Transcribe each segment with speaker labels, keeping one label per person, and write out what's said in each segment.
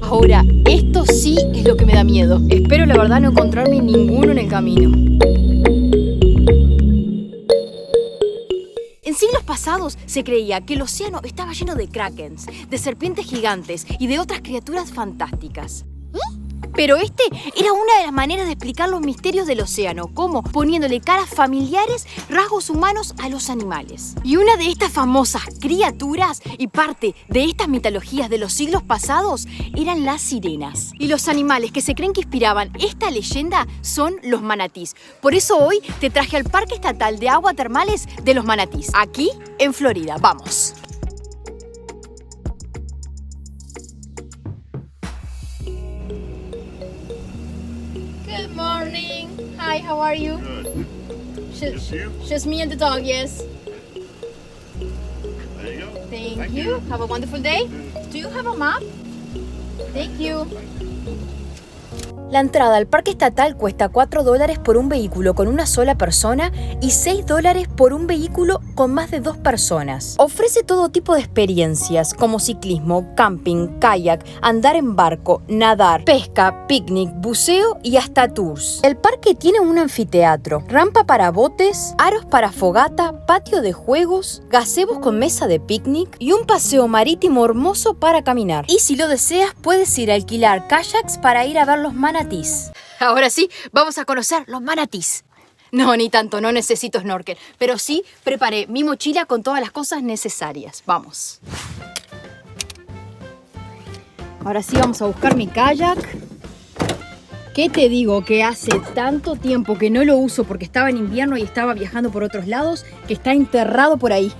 Speaker 1: Ahora, esto sí es lo que me da miedo. Espero la verdad no encontrarme ninguno en el camino. En siglos pasados se creía que el océano estaba lleno de krakens, de serpientes gigantes y de otras criaturas fantásticas. Pero este era una de las maneras de explicar los misterios del océano, como poniéndole caras familiares, rasgos humanos a los animales. Y una de estas famosas criaturas y parte de estas mitologías de los siglos pasados eran las sirenas. Y los animales que se creen que inspiraban esta leyenda son los manatís. Por eso hoy te traje al Parque Estatal de Aguas Termales de los Manatís, aquí en Florida. ¡Vamos! Good morning. Hi, how are you?
Speaker 2: Good. Just you?
Speaker 1: Just me and the dog, yes.
Speaker 2: There you go.
Speaker 1: Thank you. Have a wonderful day. Do you have a map? Thank you. La entrada al parque estatal cuesta $4 por un vehículo con una sola persona y $6 por un vehículo con más de 2 personas. Ofrece todo tipo de experiencias como ciclismo, camping, kayak, andar en barco, nadar, pesca, picnic, buceo y hasta tours. El parque tiene un anfiteatro, rampa para botes, aros para fogata, patio de juegos, gazebos con mesa de picnic y un paseo marítimo hermoso para caminar. Y si lo deseas, puedes ir a alquilar kayaks para ir a ver los manatís. Ahora sí, vamos a conocer los manatís. No, ni tanto, no necesito snorkel, pero sí preparé mi mochila con todas las cosas necesarias. Vamos. Ahora sí vamos a buscar mi kayak. ¿Qué te digo? Que hace tanto tiempo que no lo uso porque estaba en invierno y estaba viajando por otros lados que está enterrado por ahí.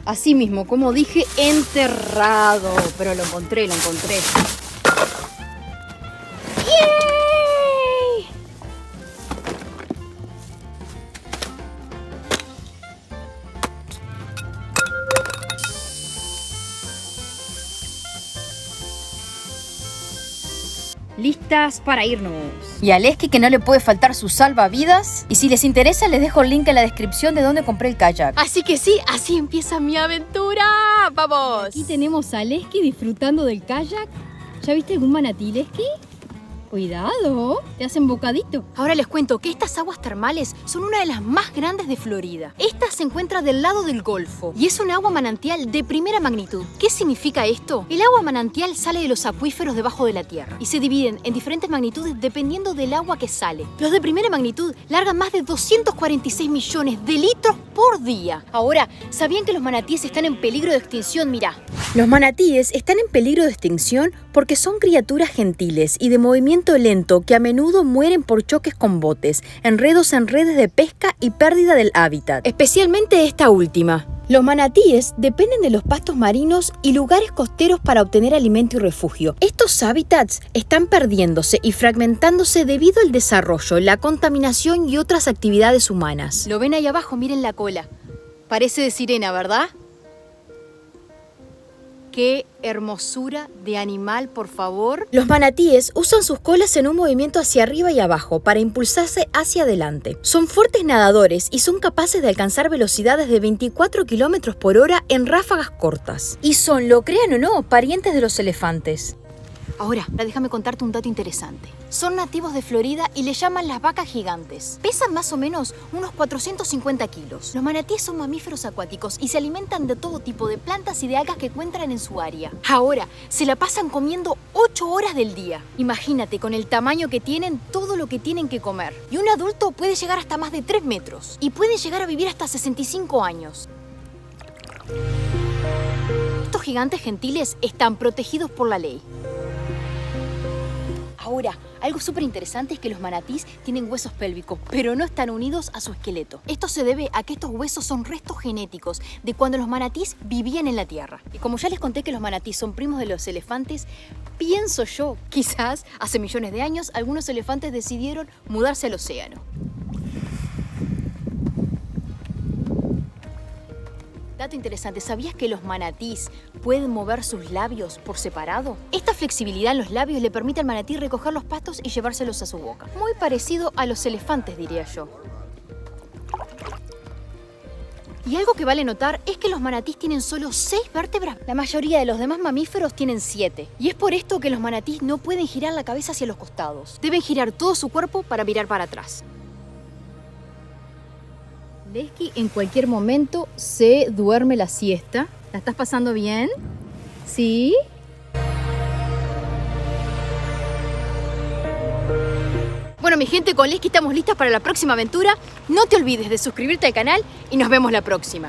Speaker 1: Así mismo, como dije, enterrado. Pero lo encontré, ¡Yay! Listas para irnos. Y a Leski que no le puede faltar su salvavidas. Y si les interesa, les dejo el link en la descripción de donde compré el kayak. Así que sí, así empieza mi aventura. ¡Vamos! Aquí tenemos a Leski disfrutando del kayak. ¿Ya viste algún manatí, Leski? Cuidado, te hacen bocadito. Ahora les cuento que estas aguas termales son una de las más grandes de Florida. Esta se encuentra del lado del Golfo y es un agua manantial de primera magnitud. ¿Qué significa esto? El agua manantial sale de los acuíferos debajo de la tierra y se dividen en diferentes magnitudes dependiendo del agua que sale. Los de primera magnitud largan más de 246 millones de litros por día. Ahora, ¿sabían que los manatíes están en peligro de extinción? Mirá. Los manatíes están en peligro de extinción porque son criaturas gentiles y de movimiento lento que a menudo mueren por choques con botes, enredos en redes de pesca y pérdida del hábitat, especialmente esta última. Los manatíes dependen de los pastos marinos y lugares costeros para obtener alimento y refugio. Estos hábitats están perdiéndose y fragmentándose debido al desarrollo, la contaminación y otras actividades humanas. ¿Lo ven ahí abajo? Miren la cola. Parece de sirena, ¿verdad? ¡Qué hermosura de animal, por favor! Los manatíes usan sus colas en un movimiento hacia arriba y abajo para impulsarse hacia adelante. Son fuertes nadadores y son capaces de alcanzar velocidades de 24 km por hora en ráfagas cortas. Y son, lo crean o no, parientes de los elefantes. Ahora, déjame contarte un dato interesante. Son nativos de Florida y les llaman las vacas gigantes. Pesan más o menos unos 450 kilos. Los manatíes son mamíferos acuáticos y se alimentan de todo tipo de plantas y de algas que encuentran en su área. Ahora, se la pasan comiendo 8 horas del día. Imagínate, con el tamaño que tienen, todo lo que tienen que comer. Y un adulto puede llegar hasta más de 3 metros. Y puede llegar a vivir hasta 65 años. Estos gigantes gentiles están protegidos por la ley. Ahora, algo súper interesante es que los manatís tienen huesos pélvicos, pero no están unidos a su esqueleto. Esto se debe a que estos huesos son restos genéticos de cuando los manatís vivían en la tierra. Y como ya les conté que los manatís son primos de los elefantes, pienso yo, quizás hace millones de años, algunos elefantes decidieron mudarse al océano. Dato interesante, ¿sabías que los manatís pueden mover sus labios por separado? Esta flexibilidad en los labios le permite al manatí recoger los pastos y llevárselos a su boca. Muy parecido a los elefantes, diría yo. Y algo que vale notar es que los manatís tienen solo 6 vértebras. La mayoría de los demás mamíferos tienen 7. Y es por esto que los manatís no pueden girar la cabeza hacia los costados. Deben girar todo su cuerpo para mirar para atrás. Lesky en cualquier momento se duerme la siesta. ¿La estás pasando bien? ¿Sí? Bueno, mi gente, con Lesky estamos listas para la próxima aventura. No te olvides de suscribirte al canal y nos vemos la próxima.